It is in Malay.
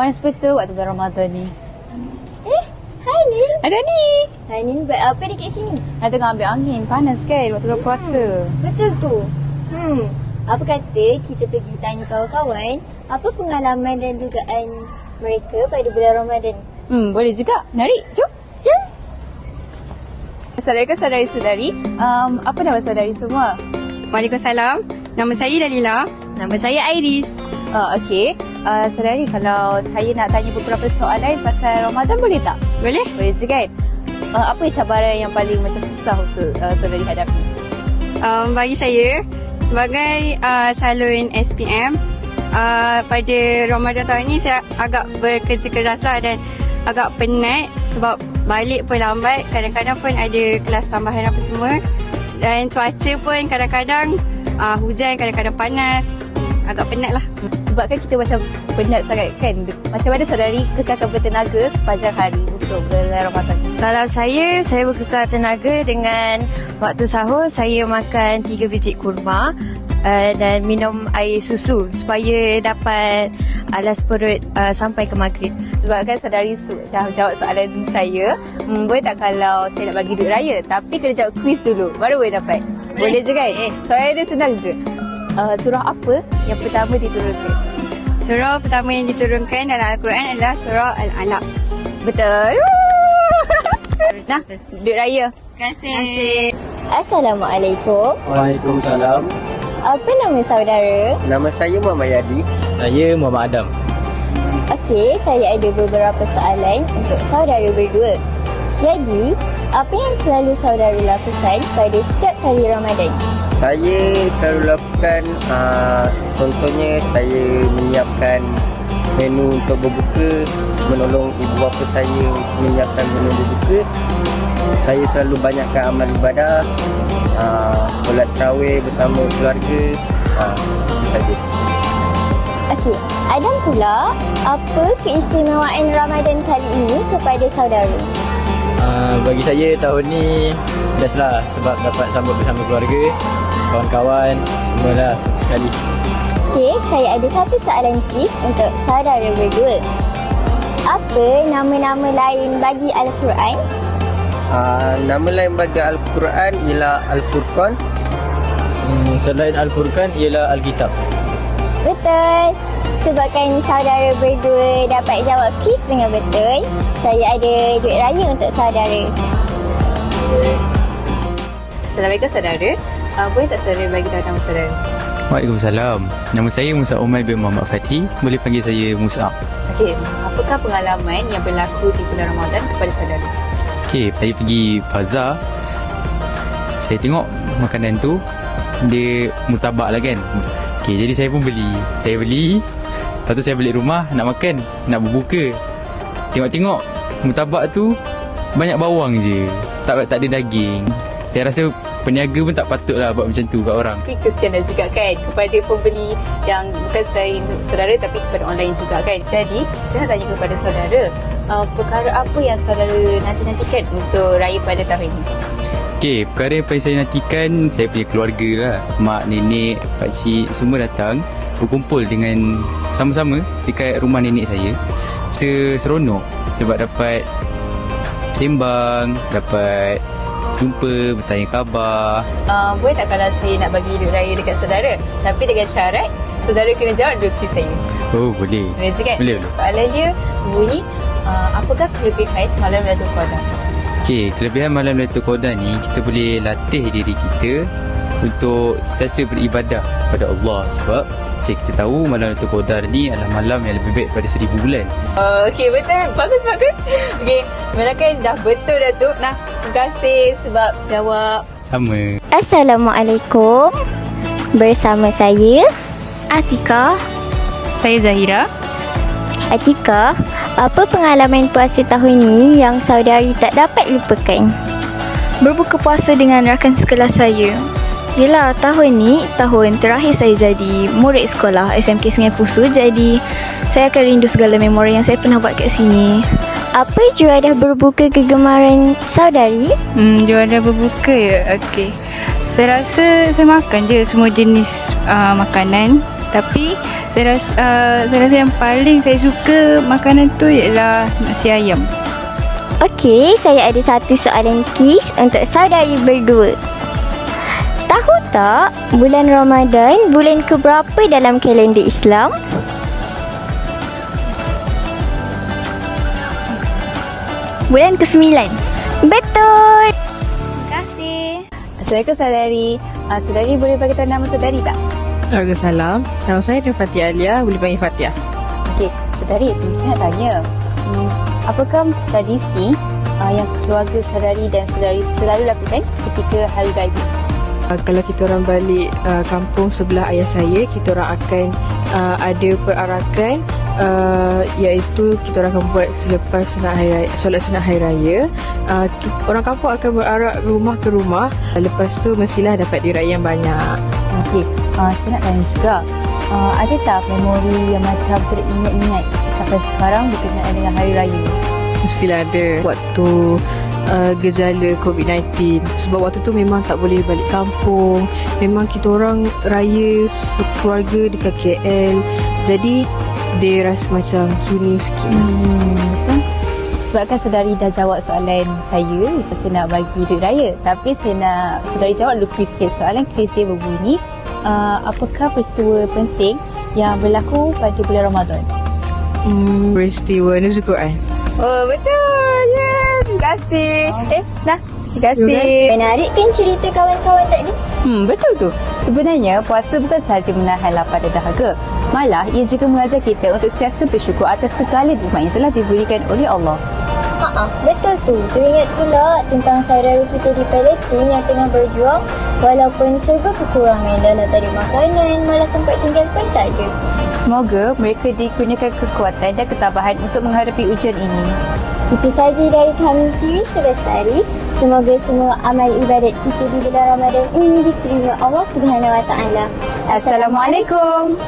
panas betul waktu bulan Ramadan ni. Hai Nin. Ada ni. Hai Nin, buat apa dekat sini? Ada tengah ambil angin. Panas kan waktu bulan puasa. Betul tu. Apa kata kita pergi tanya kawan-kawan apa pengalaman dan dugaan mereka pada bulan Ramadan? Boleh juga. Menarik. Jom. Jom. Assalamualaikum saudari-saudari. Apa nama saudari semua? Waalaikumsalam. Nama saya Dalila. Nama saya Iris. Okey. Saudari, kalau saya nak tanya beberapa soalan pasal Ramadan boleh tak? Boleh? Boleh je kan? Apa cabaran yang paling macam susah untuk saudari hadapi? Bagi saya, sebagai salon SPM, pada Ramadan tahun ni saya agak bekerja keras dan agak penat sebab balik pun lambat. Kadang-kadang pun ada kelas tambahan apa semua. Dan cuaca pun kadang-kadang hujan, kadang-kadang panas. Agak penat lah. Sebab kan kita macam penat sangat kan. Macam mana saudari kekalkan bertenaga sepanjang hari untuk bulan Ramadan? Kalau saya berkekal tenaga dengan waktu sahur saya makan 3 biji kurma dan minum air susu supaya dapat alas perut sampai ke maghrib. Sebab kan saudari dah jawab soalan saya, boleh tak kalau saya nak bagi duit raya tapi kena jawab kuis dulu baru boleh dapat? Boleh je kan? Soalan dia senang je. Surah apa yang pertama diturunkan? Surah pertama yang diturunkan dalam Al-Quran adalah surah Al-Alaq. Betul. Nah, duit raya. Terima kasih. Assalamualaikum. Waalaikumsalam. Apa nama saudara? Nama saya Muhammad Yadi. Saya Muhammad Adam. Okey, saya ada beberapa soalan untuk saudara berdua. Jadi, apa yang selalu saudara lakukan pada setiap kali Ramadan? Saya selalu lakukan contohnya saya menyiapkan menu untuk berbuka, menolong ibu bapa saya menyiapkan menu berbuka. Saya selalu banyakkan amal ibadah, solat tarawih bersama keluarga. Itu saja. Okey, Adam pula, apa keistimewaan Ramadan kali ini kepada saudara? Bagi saya tahun ni best lah sebab dapat sambut bersama keluarga, kawan-kawan, semualah sekali. Okey, saya ada satu soalan quiz untuk saudara berdua. Apa nama-nama lain bagi Al-Quran? Nama lain bagi Al-Quran ialah Al-Furqan. Selain Al-Furqan ialah Alkitab. Betul. Sebabkan saudara berdua dapat jawab quiz dengan betul, saya ada duit raya untuk saudara. Assalamualaikum saudara. Boleh tak saudara bagi tahu nama saudara? Waalaikumsalam. Nama saya Musa Umar bin Muhammad Fatih. Boleh panggil saya Musa. Okey, apakah pengalaman yang berlaku di bulan Ramadan kepada saudara? Okey, saya pergi bazar. Saya tengok makanan tu dia murtabak lah kan. Okey, jadi saya pun beli. Saya beli. Lepas tu saya balik rumah nak makan, nak berbuka. Tengok-tengok murtabak tu banyak bawang je. Tak ada daging. Saya rasa peniaga pun tak patut lah buat macam tu kat orang. Tapi kesianan juga kan kepada pembeli yang bukan saudara tapi kepada online juga kan. Jadi saya nak tanya kepada saudara, perkara apa yang saudara nanti-nantikan untuk raya pada tahun ini? Okey, perkara yang paling saya nantikan, saya punya keluarga lah. Mak, nenek, pakcik semua datang berkumpul dengan sama-sama dekat rumah nenek saya. Seronok sebab dapat sembang, dapat jumpa, bertanya khabar. Boleh tak kalau saya nak bagi duit raya dekat saudara tapi dengan syarat saudara kena jawab dua quiz saya? Oh, boleh. Boleh je kan? Boleh. Soalan dia bunyi, apakah kelebihan malam Lailatul Qadar? Okey, kelebihan malam Lailatul Qadar ni kita boleh latih diri kita untuk sentiasa beribadah kepada Allah sebab kita tahu malam Lailatul Qadar ni adalah malam yang lebih baik daripada 1000 bulan. Okey, betul. Bagus. Okey, kan dah betul dah tu. Nah, terima kasih sebab jawab. Sama. Assalamualaikum. Bersama saya Atika. Saya Zahira. Atika, apa pengalaman puasa tahun ni yang saudari tak dapat lupakan? Berbuka puasa dengan rakan sekelas saya. Yelah, tahun ni tahun terakhir saya jadi murid sekolah SMK Sungai Pusu. Jadi saya akan rindu segala memori yang saya pernah buat kat sini. Apa juadah berbuka kegemaran saudari? Juadah berbuka ya? Okey. Saya rasa saya makan je semua jenis makanan Tapi saya rasa yang paling saya suka makanan tu ialah nasi ayam. Okey, saya ada satu soalan quiz untuk saudari berdua. Tahu tak bulan Ramadan bulan keberapa dalam kalender Islam? Bulan ke-9. Betul. Terima kasih. Assalamualaikum saudari. Saudari boleh bagi tahu nama saudari tak? Waalaikumsalam. Nama saya Nur Fatia Alia, boleh panggil Fatia. Okey, saudari, saya nak tanya. Apakah tradisi yang keluarga saudari dan saudari selalu lakukan ketika hari raya? Kalau kita orang balik kampung sebelah ayah saya, kita orang akan ada perarakan iaitu kita orang akan buat selepas solat sunat hari raya. Orang kampung akan berarak rumah ke rumah. Lepas tu mestilah dapat diraih yang banyak. Okey, saya nak tanya juga, ada tak memori yang macam teringat-ingat sampai sekarang berkenaan dengan hari raya? Mestilah ada. Waktu gejala COVID-19, sebab waktu tu memang tak boleh balik kampung. Memang kita orang raya sekeluarga dekat KL, jadi dia rasa macam sunyi sikit. Betul. Sebabkan saudari dah jawab soalan saya nak bagi duit raya. Tapi saya nak saudari jawab dulu quiz sikit. Soalan quiz dia berbunyi, apakah peristiwa penting yang berlaku pada bulan Ramadan? Peristiwa Nuzul Quran. Oh, betul. Yeah. Terima kasih. Terima kasih. Menarik kan cerita kawan-kawan tadi? Betul tu. Sebenarnya puasa bukan sahaja menahan lapar dan dahaga. Malah ia juga mengajar kita untuk sentiasa bersyukur atas segala nikmat yang telah diberikan oleh Allah. Betul tu. Teringat pula tentang saudara kita di Palestin yang tengah berjuang walaupun serba kekurangan dalam tadi makanan, malah tempat tinggal pun tak ada. Semoga mereka dikurniakan kekuatan dan ketabahan untuk menghadapi ujian ini. Itu saja dari kami TV Sebestari. Semoga semua amal ibadat kita di bulan Ramadan ini diterima Allah Subhanahu Wa Taala. Assalamualaikum.